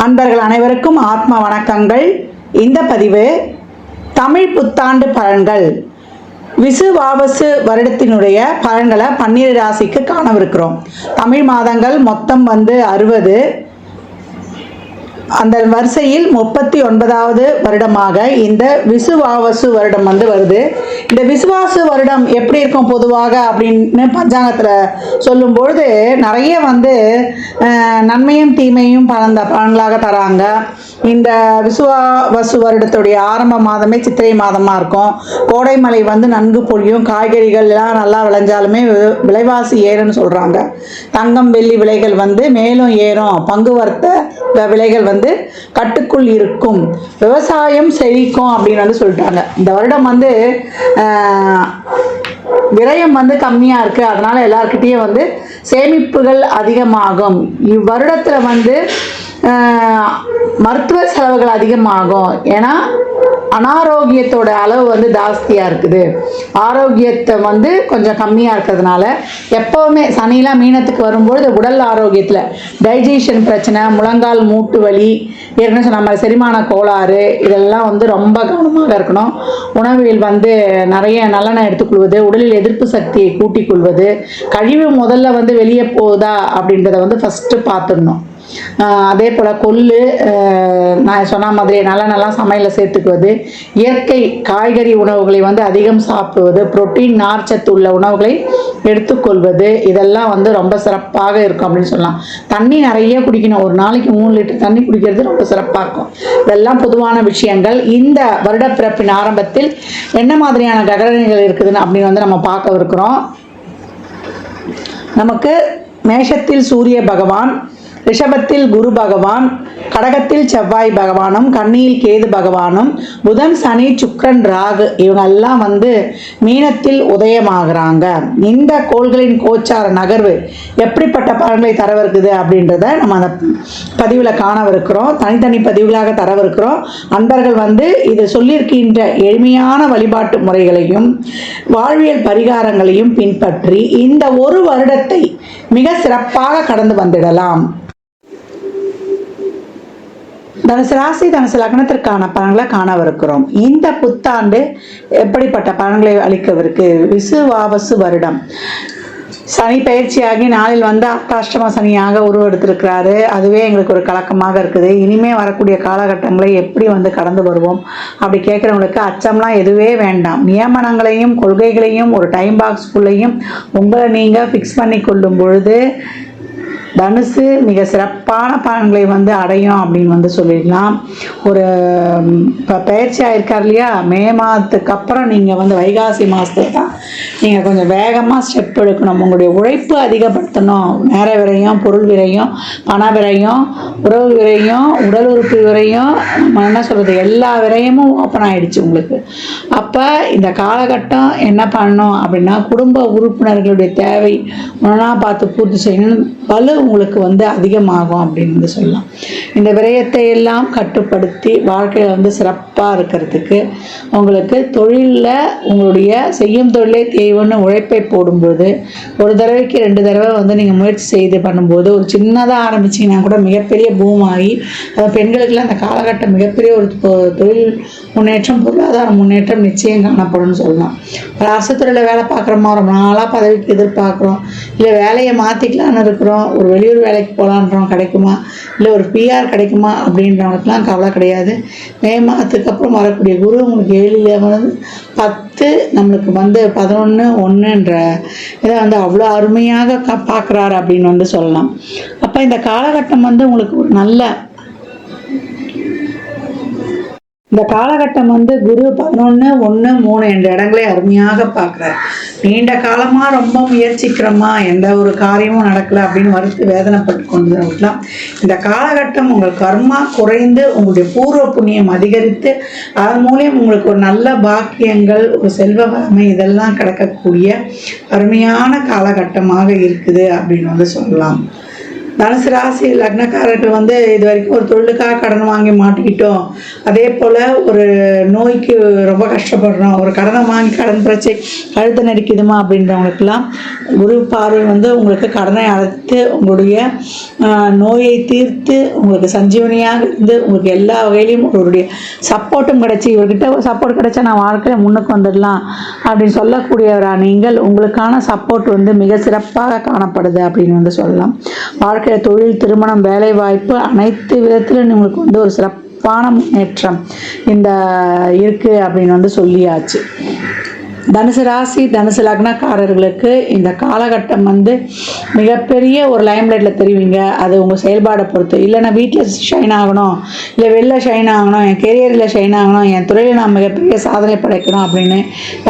அன்பர்கள் அனைவருக்கும் ஆத்ம வணக்கங்கள். இந்த பதிவு தமிழ் புத்தாண்டு பலன்கள் விசுவாவசு வருடத்தினுடைய பலன்களை 12 ராசிக்கு காணவிருக்கிறோம். தமிழ் மாதங்கள் மொத்தம் 60. அந்த வரிசையில் 39வது வருடமாக இந்த விசுவாவசு வருடம் வருது. இந்த விசுவாசு வருடம் எப்படி இருக்கும் பொதுவாக அப்படின்னு பஞ்சாங்கத்தில் சொல்லும்பொழுது நிறைய நன்மையும் தீமையும் பலன்களாக தராங்க. இந்த விசுவாவசு வருடத்துடைய ஆரம்ப மாதமே சித்திரை மாதமாக இருக்கும். கோடை மழை நன்கு பொழியும். காய்கறிகள் எல்லாம் நல்லா விளைஞ்சாலுமே விலைவாசி ஏறுன்னு சொல்கிறாங்க. தங்கம் வெள்ளி விலைகள் மேலும் ஏறும். பங்கு வர்த்த விலைகள் கட்டுக்குள் இருக்கும். விவசாயம் செழிக்கும் அப்படின்னு சொல்லிட்டாங்க. இந்த வருடம் விரயம் கம்மியாக இருக்குது. அதனால் எல்லாருக்கிட்டேயும் சேமிப்புகள் அதிகமாகும். இவ்வருடத்தில் மருத்துவ செலவுகள் அதிகமாகும். ஏன்னா அனாரோக்கியத்தோட அளவு ஜாஸ்தியாக இருக்குது. ஆரோக்கியத்தை கொஞ்சம் கம்மியாக இருக்கிறதுனால எப்போவுமே சனிலாம் மீனத்துக்கு வரும்பொழுது உடல் ஆரோக்கியத்தில் டைஜஷன் பிரச்சனை, முழங்கால் மூட்டு வலி, ஏற்கனவே சொன்ன மாதிரி செரிமான கோளாறு, இதெல்லாம் ரொம்ப கவனமாக இருக்கணும். உணவில் நிறைய நல்லெண்ணெய் எடுத்துக்கொள்வது, உடலில் எதிர்ப்பு சக்தியை கூட்டிக் கொள்வது, கழிவு முதல்ல வெளியே போகுதா அப்படின்றத ஃபஸ்ட்டு பார்த்துடணும். அதே போல் கொள்ளு, நான் சொன்ன மாதிரி நல்லா சமையலில் சேர்த்துக்குவது, இயற்கை காய்கறி உணவுகளை அதிகம் சாப்பிடுவது, புரோட்டீன் நார்ச்சத்து உள்ள உணவுகளை எடுத்துக்கொள்வது, இதெல்லாம் ரொம்ப சிறப்பாக இருக்கும் அப்படின்னு சொல்லலாம். தண்ணி நிறைய குடிக்கணும். ஒரு நாளைக்கு 3 லிட்டர் தண்ணி குடிக்கிறது ரொம்ப சிறப்பாக இருக்கும். இதெல்லாம் பொதுவான விஷயங்கள். இந்த வருட பிறப்பின் ஆரம்பத்தில் என்ன மாதிரியான கிரகங்கள் இருக்குதுன்னு அப்படின்னு நம்ம பார்க்க இருக்கிறோம். நமக்கு மேஷத்தில் சூரிய பகவான், ரிஷபத்தில் குரு பகவான், கடகத்தில் செவ்வாய் பகவானும், கன்னியில் கேது பகவானும், புதன் சனி சுக்கிரன் ராகு இவங்கெல்லாம் மீனத்தில் உதயமாகறாங்க. இந்த கோள்களின் கோச்சார நகர்வு எப்படிப்பட்ட பலன்களை தரவிருக்குது அப்படின்றத நம்ம அந்த பதிவில் காணவிருக்கிறோம். தனித்தனி பதிவுகளாக தரவிருக்கிறோம். அன்பர்கள் இது சொல்லியிருக்கின்ற எளிமையான வழிபாட்டு முறைகளையும் வாழ்வியல் பரிகாரங்களையும் பின்பற்றி இந்த ஒரு வருடத்தை மிக சிறப்பாக கடந்து வந்துடலாம். தனுசு ராசி தனுசு லக்னத்திற்கான பலன்களை காணவிருக்கிறோம். இந்த புத்தாண்டு எப்படிப்பட்ட பலன்களை அளிக்கவிருக்கு? விசுவாவசு வருடம் சனி பயிற்சியாகி நாளில் அஷ்டாஷ்டம சனியாக உருவெடுத்திருக்கிறாரு. அதுவே எங்களுக்கு ஒரு கலக்கமாக இருக்குது. இனிமே வரக்கூடிய காலகட்டங்களை எப்படி கடந்து வருவோம் அப்படி கேட்குறவங்களுக்கு அச்சம்லாம் எதுவே வேண்டாம். நியமனங்களையும் கொள்கைகளையும் ஒரு டைம் பாக்ஸ்குள்ளேயும் உங்களை நீங்கள் ஃபிக்ஸ் பண்ணி கொள்ளும் பொழுது தனுசு மிக சிறப்பான பலன்களை அடையும் அப்படின்னு சொல்லிடலாம். ஒரு இப்போ பயிற்சி ஆகிருக்கார் இல்லையா, மே மாதத்துக்கு அப்புறம் நீங்கள் வைகாசி மாதத்துல தான் நீங்கள் கொஞ்சம் வேகமாக ஸ்டெப் எடுக்கணும். உங்களுடைய உழைப்பு அதிகப்படுத்தணும். நேர விரையும், பொருள் விரையும், பண விரையும், உறவு விரையும், உடல் உறுப்பு விரையும், நம்ம என்ன சொல்கிறது, எல்லா விரயமும் ஓப்பன் ஆகிடுச்சு உங்களுக்கு. அப்போ இந்த காலகட்டம் என்ன பண்ணணும் அப்படின்னா, குடும்ப உறுப்பினர்களுடைய தேவை ஒன்றா பார்த்து பூர்த்தி செய்யணும். பலு உங்களுக்கு அதிகமாகும் அப்படின்னு சொல்லலாம். இந்த விரயத்தை எல்லாம் கட்டுப்படுத்தி வாழ்க்கையில் சிறப்பாக இருக்கிறதுக்கு உங்களுக்கு தொழிலில் உங்களுடைய செய்யும் தொழிலே தேவைன்னு உழைப்பை போடும்போது, ஒரு தடவைக்கு 2 தடவை நீங்கள் முயற்சி செய்து பண்ணும்போது, ஒரு சின்னதாக ஆரம்பிச்சிங்கன்னா கூட மிகப்பெரிய பூமாகி, அது பெண்களுக்கெல்லாம் அந்த காலகட்டம் மிகப்பெரிய ஒரு தொழில் முன்னேற்றம், பொருளாதார முன்னேற்றம் நிச்சயம் காணப்படும்னு சொல்லலாம். ஒரு அரசுத்துறையில் வேலை பார்க்குறோமா, ரொம்ப நாளாக பதவிக்கு எதிர்பார்க்குறோம், இல்லை வேலையை மாற்றிக்கலான்னு இருக்கிறோம், ஒரு வெளியூர் வேலைக்கு போகலான்றோம், கிடைக்குமா, இல்லை ஒரு பிஆர் கிடைக்குமா அப்படின்றவங்களுக்குலாம் கவலை கிடையாது. மே மாதத்துக்கு அப்புறம் வரக்கூடிய குரு உங்களுக்கு 7 10 நம்மளுக்கு 11/1ன்ற இதை அவ்வளோ அருமையாக பார்க்குறாரு அப்படின்னு சொல்லலாம். அப்போ இந்த காலகட்டம் உங்களுக்கு ஒரு நல்ல இந்த காலகட்டம் குரு 11, 1, 3 என்ற இடங்களை அருமையாக பார்க்குறாரு. நீண்ட காலமாக ரொம்ப முயற்சிக்கிறோமா, எந்த ஒரு காரியமும் நடக்கலை அப்படின்னு வருத்து வேதனைப்பட்டு கொண்டு இருக்கலாம். இந்த காலகட்டம் உங்கள் கர்மா குறைந்து உங்களுடைய பூர்வ புண்ணியம் அதிகரித்து அதன் மூலியம் உங்களுக்கு ஒரு நல்ல பாக்கியங்கள், ஒரு செல்வ வறுமை இதெல்லாம் கிடைக்கக்கூடிய அருமையான காலகட்டமாக இருக்குது அப்படின்னு சொல்லலாம். தனுசு ராசி லக்னக்காரர்கள் வந்து இது வரைக்கும் ஒரு தொழிலுக்காக கடன் வாங்கி மாட்டிக்கிட்டோம், அதே போல் ஒரு நோய்க்கு ரொம்ப கஷ்டப்படுறோம், ஒரு கடனை வாங்கி கடன் பிரச்சனை கழுத்தை நடிக்குதுமா அப்படின்றவங்களுக்கெல்லாம் குரு பார்வை வந்து உங்களுக்கு கடனை அழைத்து உங்களுடைய நோயை தீர்த்து உங்களுக்கு சஞ்சீவனியாக இருந்து உங்களுக்கு எல்லா வகையிலையும் உங்களுடைய சப்போர்ட்டும் கிடச்சி, இவர்கிட்ட ஒரு சப்போர்ட் கிடைச்சா நான் வாழ்க்கையில் முன்னுக்கு வந்துடலாம் அப்படின்னு சொல்லக்கூடியவரா நீங்கள். உங்களுக்கான சப்போர்ட் வந்து மிக சிறப்பாக காணப்படுது அப்படின்னு வந்து சொல்லலாம். வாழ்க்கையில் தொழில், திருமணம், வேலை வாய்ப்பு அனைத்து விதத்திலும் உங்களுக்கு வந்து ஒரு சிறப்பான முன்னேற்றம் இந்த இருக்குது அப்படின்னு வந்து சொல்லியாச்சு. தனுசு ராசி தனுசு லக்னக்காரர்களுக்கு இந்த காலகட்டம் வந்து மிகப்பெரிய ஒரு லைம்லைட்டில் தெரிவிங்க. அது உங்கள் செயல்பாடை பொறுத்து. இல்லை நான் வீட்டில் ஷைன் ஆகணும், இல்லை வெளில ஷைன் ஆகணும், என் கெரியரில் ஷைன் ஆகணும், என் துறையில் நான் மிகப்பெரிய சாதனை படைக்கணும் அப்படின்னு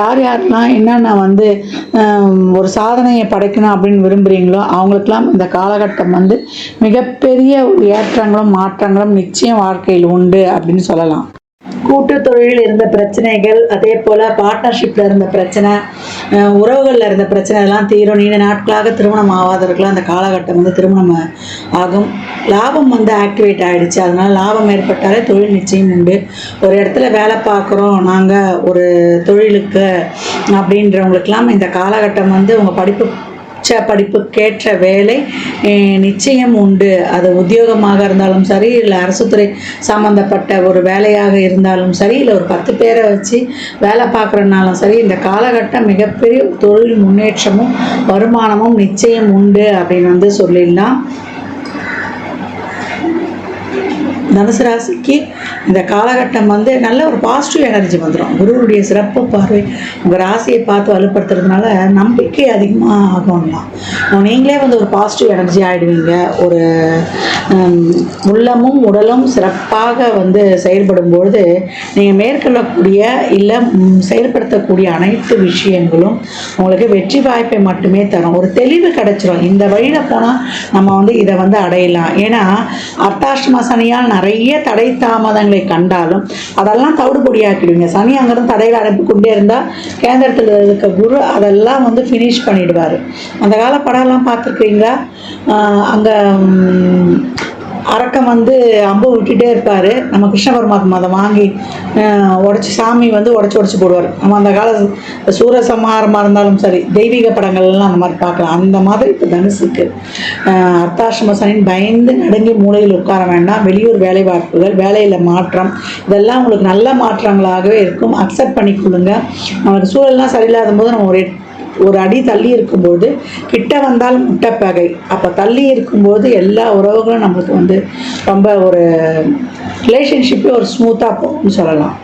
யாரெல்லாம் என்னென்ன வந்து ஒரு சாதனையை படைக்கணும் அப்படின்னு விரும்புகிறீங்களோ அவங்களுக்கெல்லாம் இந்த காலகட்டம் வந்து மிகப்பெரிய ஒரு ஏற்றங்களும் மாற்றங்களும் நிச்சயம் வாழ்க்கையில் உண்டு அப்படின்னு சொல்லலாம். கூட்டு தொழிலில் இருந்த பிரச்சனைகள், அதே போல் பார்ட்னர்ஷிப்பில் இருந்த பிரச்சனை, உறவுகளில் இருந்த பிரச்சனை எல்லாம் தீரும். நீண்ட நாட்களாக திருமணம் ஆகாதவர்களும் அந்த காலகட்டம் வந்து திருமணம் ஆகும். லாபம் வந்து ஆக்டிவேட் ஆகிடுச்சு. அதனால் லாபம் ஏற்பட்டாலே தொழில் நிச்சயம் உண்டு. ஒரு இடத்துல வேலை பார்க்குறோம் நாங்கள் ஒரு தொழிலுக்கு அப்படின்றவங்களுக்கெல்லாம் இந்த காலகட்டம் வந்து உங்கள் படிப்புக்கேற்ற வேலை நிச்சயம் உண்டு. அது உத்தியோகமாக இருந்தாலும் சரி, இல்லை அரசுத்துறை சம்மந்தப்பட்ட ஒரு வேலையாக இருந்தாலும் சரி, இல்லை ஒரு 10 பேரை வச்சு வேலை பார்க்குறதுனாலும் சரி, இந்த காலகட்டம் மிகப்பெரிய தொழில் முன்னேற்றமும் வருமானமும் நிச்சயம் உண்டு அப்படின்னு வந்து சொல்லிடலாம். தனுசு ராசிக்கு இந்த காலகட்டம் வந்து நல்ல ஒரு பாசிட்டிவ் எனர்ஜி வந்துடும். குருவுடைய சிறப்பு பார்வை உங்கள் ராசியை பார்த்து வலுப்படுத்துறதுனால நம்பிக்கை அதிகமாக ஆகும்லாம். நீங்களே வந்து ஒரு பாசிட்டிவ் எனர்ஜி ஆகிடுவீங்க. ஒரு உள்ளமும் உடலும் சிறப்பாக வந்து செயல்படும்பொழுது நீங்கள் மேற்கொள்ளக்கூடிய இல்லை செயல்படுத்தக்கூடிய அனைத்து விஷயங்களும் உங்களுக்கு வெற்றி வாய்ப்பை மட்டுமே தரும். ஒரு தெளிவு கிடைச்சிரும். இந்த வழியில் போனால் நம்ம வந்து இதை வந்து அடையலாம். ஏன்னா அர்த்தாஷ்டம சனியால் நிறைய தடை தாமதங்களை கண்டாலும் அதெல்லாம் தவிடுபொடியாக்கிடுவீங்க. சனி அங்கிருந்து தடையில் அனுப்பி கொண்டே இருந்தால் கேந்திரத்தில் இருக்க குரு அதெல்லாம் வந்து ஃபினிஷ் பண்ணிடுவார். அந்த கால படம்லாம் பார்த்துருக்கீங்களா? அங்கே அரக்கம் வந்து அம்பு விட்டுட்டே இருப்பார். நம்ம கிருஷ்ண பரமாத்மா அதை வாங்கி உடச்சி சாமி வந்து உடச்சி போடுவார். நம்ம அந்த கால சூரசம்ஹாரமாக இருந்தாலும் சரி, தெய்வீக படங்கள்லாம் அந்த மாதிரி பார்க்கலாம். அந்த மாதிரி இப்போ தனுசுக்கு அர்த்தாஷ்டம சனின்னு பயந்து நடுங்கி மூலையில் உட்கார வேண்டாம். வெளியூர் வேலை வாய்ப்புகள், வேலையில் மாற்றம், இதெல்லாம் உங்களுக்கு நல்ல மாற்றங்களாகவே இருக்கும். அக்செப்ட் பண்ணிக்கொள்ளுங்க. நம்மளுக்கு சூழல்லாம் சரியில்லாத போது நம்ம ஒரு அடி தள்ளி இருக்கும்போது கிட்ட வந்தால் முட்டைப்பகை. அப்போ தள்ளி இருக்கும்போது எல்லா உறவுகளும் நம்மளுக்கு வந்து ரொம்ப ஒரு ரிலேஷன்ஷிப்பே ஒரு ஸ்மூத்தாக போகும்னு சொல்லலாம்.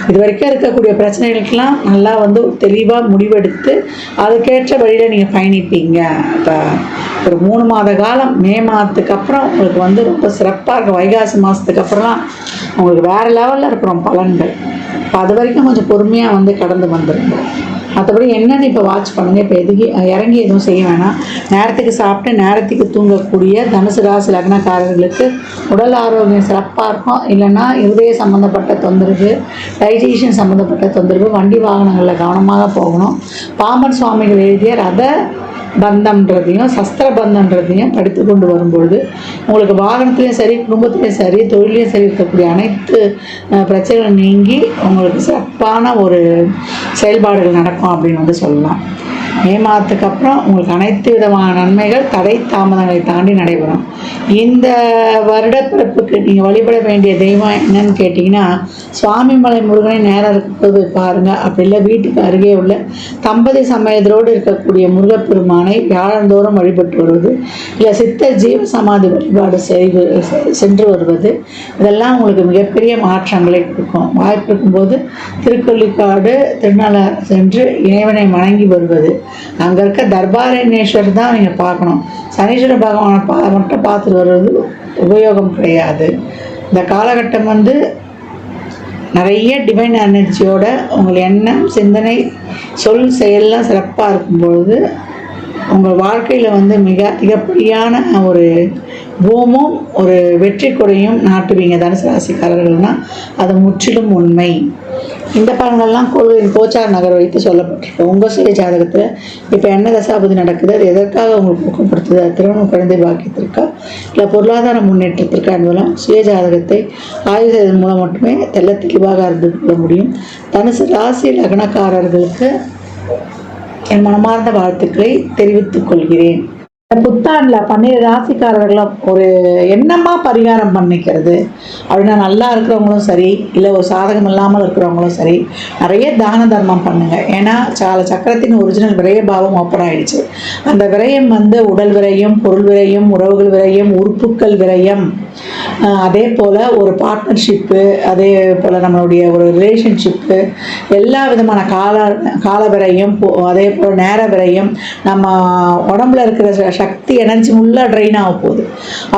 இது வரைக்கும் இருக்கக்கூடிய பிரச்சனைகளுக்கெல்லாம் நல்லா வந்து தெளிவாக முடிவெடுத்து அதுக்கேற்ற வழியில் நீங்கள் பயணிப்பீங்க. இப்போ ஒரு 3 மாத காலம், மே மாதத்துக்கு அப்புறம் உங்களுக்கு வந்து ரொம்ப சிறப்பாக இருக்கும். வைகாசி மாதத்துக்கு அப்புறம்லாம் உங்களுக்கு வேறு லெவலில் இருக்கிறோம் பலன்கள். இப்போ அது வரைக்கும் கொஞ்சம் பொறுமையாக வந்து கடந்து வந்துருங்க. மற்றபடி என்னென்னு இப்போ வாட்ச் பண்ணுங்கள். இப்போ இறங்கி எதுவும் செய்ய வேணாம். நேரத்துக்கு சாப்பிட்டு நேரத்துக்கு தூங்கக்கூடிய தனுசு ராசி லக்னக்காரர்களுக்கு உடல் ஆரோக்கியம் சிறப்பாக இருக்கும். இல்லைன்னா இருதய சம்மந்தப்பட்ட தொந்தரவு, டைஜஷன் சம்மந்தப்பட்ட தொந்தரவு, வண்டி வாகனங்களில் கவனமாக போகணும். பாம்பன் சுவாமிகள் எழுதிய ரத பந்தம்ன்றதையும் சஸ்திர பந்தம்ன்றதையும் படித்து கொண்டு வரும்பொழுது உங்களுக்கு வாகனத்துலேயும் சரி, குடும்பத்துலேயும் சரி, தொழிலையும் சரி இருக்கக்கூடிய அனைத்து பிரச்சனைகள் நீங்கி உங்களுக்கு சிறப்பான ஒரு செயல்பாடுகள் நடக்கும் அப்படின்னு வந்து சொல்லலாம். மே மாதத்துக்கு அப்புறம் உங்களுக்கு அனைத்து விதமான நன்மைகள் தடை தாமதங்களை தாண்டி நடைபெறும். இந்த வருடப்பிறப்புக்கு நீங்கள் வழிபட வேண்டிய தெய்வம் என்னன்னு கேட்டிங்கன்னா, சுவாமிமலை முருகனை நேரம் இருக்கும்போது பாருங்கள். அப்படி இல்லை வீட்டுக்கு அருகே உள்ள தம்பதி சமயத்தோடு இருக்கக்கூடிய முருகப்பெருமானை வியாழந்தோறும் வழிபட்டு வருவது, இல்லை சித்தர் ஜீவ சமாதி வழிபாடு சென்று வருவது, இதெல்லாம் உங்களுக்கு மிகப்பெரிய மாற்றங்களை கொடுக்கும். வாய்ப்பு இருக்கும்போது திருக்கொள்ளிக்காடு திருநள்ளாறு சென்று இறைவனை வணங்கி வருவது. அங்கே இருக்க தர்பாரண்யேஸ்வரர் தான் நீங்கள் பார்க்கணும். சனீஸ்வர பகவானை மட்டும் பார்த்துட்டு வர்றது உபயோகம் கிடையாது. இந்த காலகட்டம் வந்து நிறைய டிவைன் எனர்ஜியோட உங்கள் எண்ணம், சிந்தனை, சொல், செயல்லாம் சிறப்பாக இருக்கும்பொழுது உங்கள் வாழ்க்கையில் வந்து மிக அதிகப்படியான ஒரு பூமும் ஒரு வெற்றி கொடையும் நாட்டுவீங்க தனுசு ராசிக்காரர்கள்னா அது முற்றிலும் உண்மை. இந்த பலன்கள்லாம் கோள்களின் கோச்சார நகர் வைத்து சொல்லப்பட்டிருக்கு. உங்கள் சுய ஜாதகத்தில் இப்போ என்ன தசாபதி நடக்குது, அது எதற்காக உங்களுக்கு ஊக்கப்படுத்துது, திருமணம் குழந்தை பாக்கியத்திற்கா இல்லை பொருளாதார முன்னேற்றத்திற்கா என்பதெல்லாம் சுய ஜாதகத்தை ஆய்வு செய்வதன் மூலம் மட்டுமே தெல்ல தெளிவாக அறிந்து கொள்ள முடியும். தனுசு ராசி லக்னக்காரர்களுக்கு என் மனமார்ந்த வாழ்த்துக்களை தெரிவித்துக் கொள்கிறேன். புத்தாண்டுல 12 ராசிக்காரர்களும் ஒரு என்னமா பரிகாரம் பண்ணிக்கிறது அப்படின்னா, நல்லா இருக்கிறவங்களும் சரி இல்லை ஒரு சாதகம் இல்லாமல் இருக்கிறவங்களும் சரி நிறைய தான தர்மம் பண்ணுங்க. ஏன்னா சக்கரத்தின் ஒரிஜினல் விரய பாவம் ஓப்பன் ஆயிடுச்சு. அந்த விரயம் உடல் விரயம், பொருள் விரயம், உறவுகள் விரயம், உறுப்புக்கள் விரயம், அதே போல் ஒரு பார்ட்னர்ஷிப்பு, அதே போல் நம்மளுடைய ஒரு ரிலேஷன்ஷிப்பு, எல்லா விதமான கால விரயம், அதே போல் நேர விரயம், நம்ம உடம்புல இருக்கிற சக்தி எனர்ஜி ஃபுல்லாக ட்ரெயின் ஆக போகுது.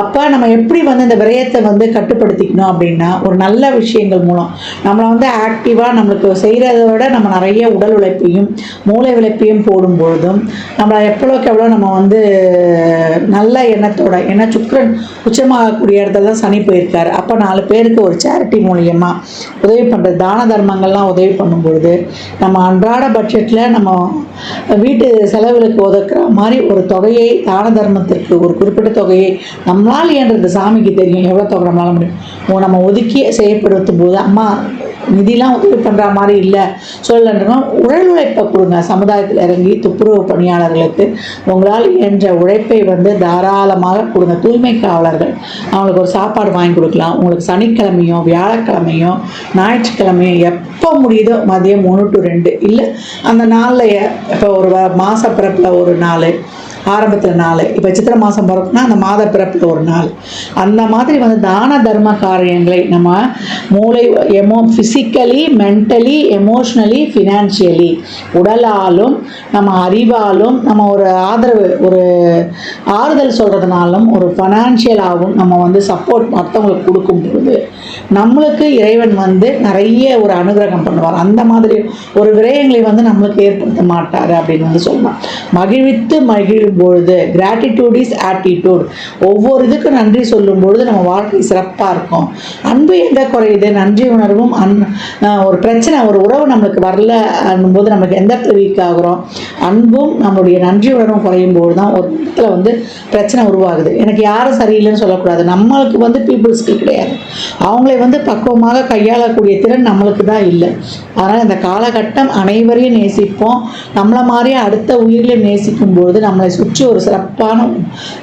அப்போ நம்ம எப்படி இந்த விரயத்தை கட்டுப்படுத்திக்கணும் அப்படின்னா, ஒரு நல்ல விஷயங்கள் மூலம் நம்மளை ஆக்டிவாக நம்மளுக்கு செய்கிறத விட நம்ம நிறைய உடல் உழைப்பையும் மூளை உழைப்பையும் போடும் பொழுதும் நம்மளை எவ்வளோக்கு எவ்வளோ நம்ம நல்ல எண்ணத்தோட, ஏன்னா சுக்கிரன் உச்சமாகக்கூடிய இடத்துல தான் சனி போயிருக்காரு. அப்போ 4 பேருக்கு ஒரு சேரிட்டி மூலியமாக உதவி பண்ணுறது, தான தர்மங்கள்லாம் உதவி பண்ணும்பொழுது நம்ம அன்றாட பட்ஜெட்டில் நம்ம வீட்டு செலவுகளுக்கு ஒதுக்குற மாதிரி ஒரு தொகையை தான தர்மத்திற்கு ஒரு குறிப்பிட்ட தொகையை நம்மளால் இயன்றது, சாமிக்கு தெரியும் எவ்வளோ தொகை நம்மளால முடியும், நம்ம ஒதுக்கி செய்யப்படுத்தும் போது அம்மா நிதிலாம் உதவி பண்ணுற மாதிரி இல்லை சொல்லலைன்னா உடல் உழைப்பை கொடுங்க. சமுதாயத்தில் இறங்கி துப்புரவு பணியாளர்களுக்கு உங்களால் இயன்ற உழைப்பை தாராளமாக கொடுங்க. தூய்மை காவலர்கள் அவங்களுக்கு ஒரு சாப்பாடு வாங்கி கொடுக்கலாம். உங்களுக்கு சனிக்கிழமையோ வியாழக்கிழமையோ ஞாயிற்றுக்கிழமையோ எப்போ முடியுதோ மதியம் 1 to 2 இல்லை அந்த நாளில் இப்போ ஒரு மாத பிறப்பில் ஒரு நாள், ஆரம்பத்தில் 4, இப்போ சித்திரை மாதம் பிறப்புனா அந்த மாத பிறப்பில் ஒரு நாள், அந்த மாதிரி தான தர்ம காரியங்களை நம்ம மூளை ஃபிசிக்கலி, மென்டலி, எமோஷ்னலி, ஃபினான்ஷியலி, உடலாலும் நம்ம அறிவாலும் நம்ம ஒரு ஆதரவு, ஒரு ஆறுதல் சொல்கிறதுனாலும் ஒரு ஃபைனான்ஷியலாகவும் நம்ம சப்போர்ட் மற்றவங்களுக்கு கொடுக்கும் பொழுது நம்மளுக்கு இறைவன் நிறைய ஒரு அனுகிரகம் பண்ணுவார். அந்த மாதிரி ஒரு விரயங்களை நம்மளுக்கு ஏற்படுத்த மாட்டார் அப்படின்னு சொல்லலாம். மகிழ்வித்து மகிழும் பொழுது, கிராட்டிடியூட் இஸ் ஆட்டிடியூட், ஒவ்வொரு இதுக்கும் நன்றி சொல்லும் பொழுது நம்ம வாழ்க்கை சிறப்பாக இருக்கும். அன்பு எங்கே குறையுது, நன்றி உணர்வும் ஒரு பிரச்சனை, ஒரு உறவு நம்மளுக்கு வரல போது நம்மளுக்கு எந்த இடத்துல வீக் ஆகுறோம், அன்பும் நம்மளுடைய நன்றி உணர்வும் குறையும் போது தான் ஒரு இடத்துல பிரச்சனை உருவாகுது. எனக்கு யாரும் சரியில்லைன்னு சொல்லக்கூடாது, நம்மளுக்கு பீப்புள்ஸ்க்கு கிடையாது, அவங்களை பக்குவமாக கையாளக்கூடிய திறன் நம்மளுக்கு தான் இல்லை. அதனால் இந்த காலகட்டம் அனைவரையும் நேசிப்போம். நம்மளை மாதிரியே அடுத்த உயிரிலையும் நேசிக்கும் பொழுது நம்மளை சுற்றி ஒரு சிறப்பான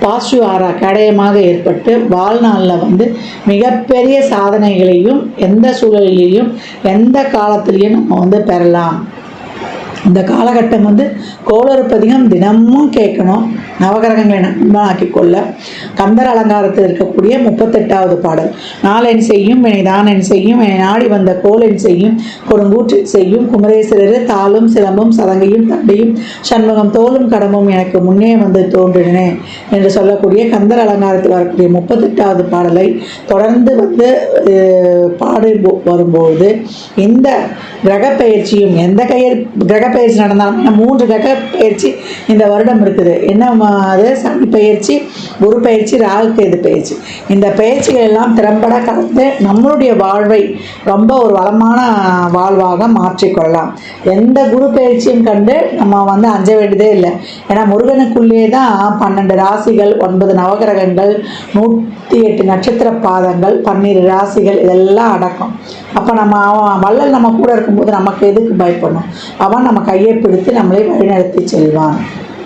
பாசிட்டிவ் ஆரா கேடயமாக ஏற்பட்டு வாழ்நாளில் மிகப்பெரிய சாதனைகளையும் எந்த சூழலிலையும் எந்த காலத்திலையும் நம்ம பெறலாம். இந்த காலகட்டம் கோளறுப்பதிகம் தினமும் கேட்கணும். நவகிரகங்களை நண்பனாக்கி கொள்ள கந்தர் அலங்காரத்தில் இருக்கக்கூடிய 38வது பாடல், நாளென் செய்யும் வினைதான் செய்யும் என நாடி வந்த கோலென் செய்யும் கொடுங்கூற்று செய்யும் குமரேஸ்வரர் தாளும் சிலம்பும் சதங்கையும் தண்டையும் சண்முகம் தோளும் கடமும் எனக்கு முன்னே தோன்றினே என்று சொல்லக்கூடிய கந்தர் அலங்காரத்தில் வரக்கூடிய 38வது பாடலை தொடர்ந்து பாடு வரும்போது இந்த கிரக பயிற்சியும் எந்த கிரக பயிற்சி நடந்தாலும் 3 கிரக பயிற்சி இந்த வருடம் இருக்குது. என்ன அது சனி பயிற்சி, குரு பயிற்சி, ராகு கேது பயிற்சி. இந்த பயிற்சிகள் எல்லாம் திறம்பட கலந்து நம்மளுடைய வாழ்வை ரொம்ப ஒரு வளமான வாழ்வாக மாற்றிக்கொள்ளலாம். எந்த குரு பயிற்சியும் கண்டு நம்ம அஞ்ச வேண்டியதே இல்லை. ஏன்னா முருகனுக்குள்ளே தான் 12 ராசிகள், 9 நவகிரகங்கள், 108 நட்சத்திர பாதங்கள், 12 ராசிகள் இதெல்லாம் அடக்கம். அப்போ நம்ம வள்ளல் நம்ம கூட இருக்கும்போது நமக்கு எதுக்கு பயப்படணும்? அவன் நம்ம கையை பிடித்து நம்மளை வழிநடத்தி செல்வான்.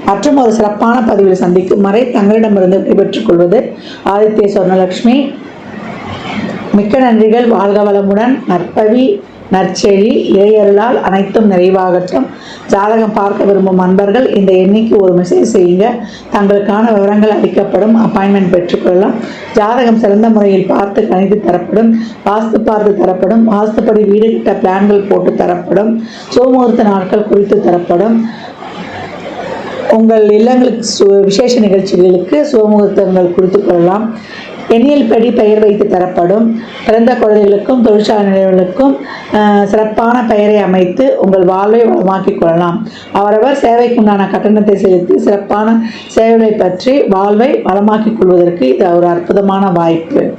மற்றும் ஒரு சிறப்பான பதிவில் சந்திக்கும் வரை தங்களிடமிருந்து விடைபெற்றுக் கொள்வது ஆதித்ய சொர்ணலட்சுமி. மிக்க நன்றிகள். வாழ்க வளமுடன். நற்பவி நற்செழி இறையருளால் அனைத்தும் நிறைவாகட்டும். ஜாதகம் பார்க்க விரும்பும் அன்பர்கள் இந்த எண்ணிக்கு ஒரு மெசேஜ் செய்யுங்க. தங்களுக்கான விவரங்கள் அளிக்கப்படும். அப்பாயின்மெண்ட் பெற்றுக்கொள்ளலாம். ஜாதகம் சிறந்த முறையில் பார்த்து கணித்து தரப்படும். வாஸ்து பார்த்து தரப்படும். வாஸ்துப்படி வீடு கிட்ட பிளான்கள் போட்டு தரப்படும். சோமுகூர்த்த நாட்கள் குறித்து தரப்படும். உங்கள் இல்லங்களுக்கு விசேஷ நிகழ்ச்சிகளுக்கு சுபமுகூர்த்தங்கள் குறித்து கொள்ளலாம். எண்ணியல் படி பெயர் வைத்து தரப்படும். பிறந்த குழந்தைகளுக்கும் தொழிற்சாலை நிலையங்களுக்கும் சிறப்பான பெயரை அமைத்து உங்கள் வாழ்வை வளமாக்கிக் கொள்ளலாம். அவரவர் சேவைக்குண்டான கட்டணத்தை செலுத்தி சிறப்பான சேவைகளை பற்றி வாழ்வை வளமாக்கிக் கொள்வதற்கு இது ஒரு அற்புதமான வாய்ப்பு.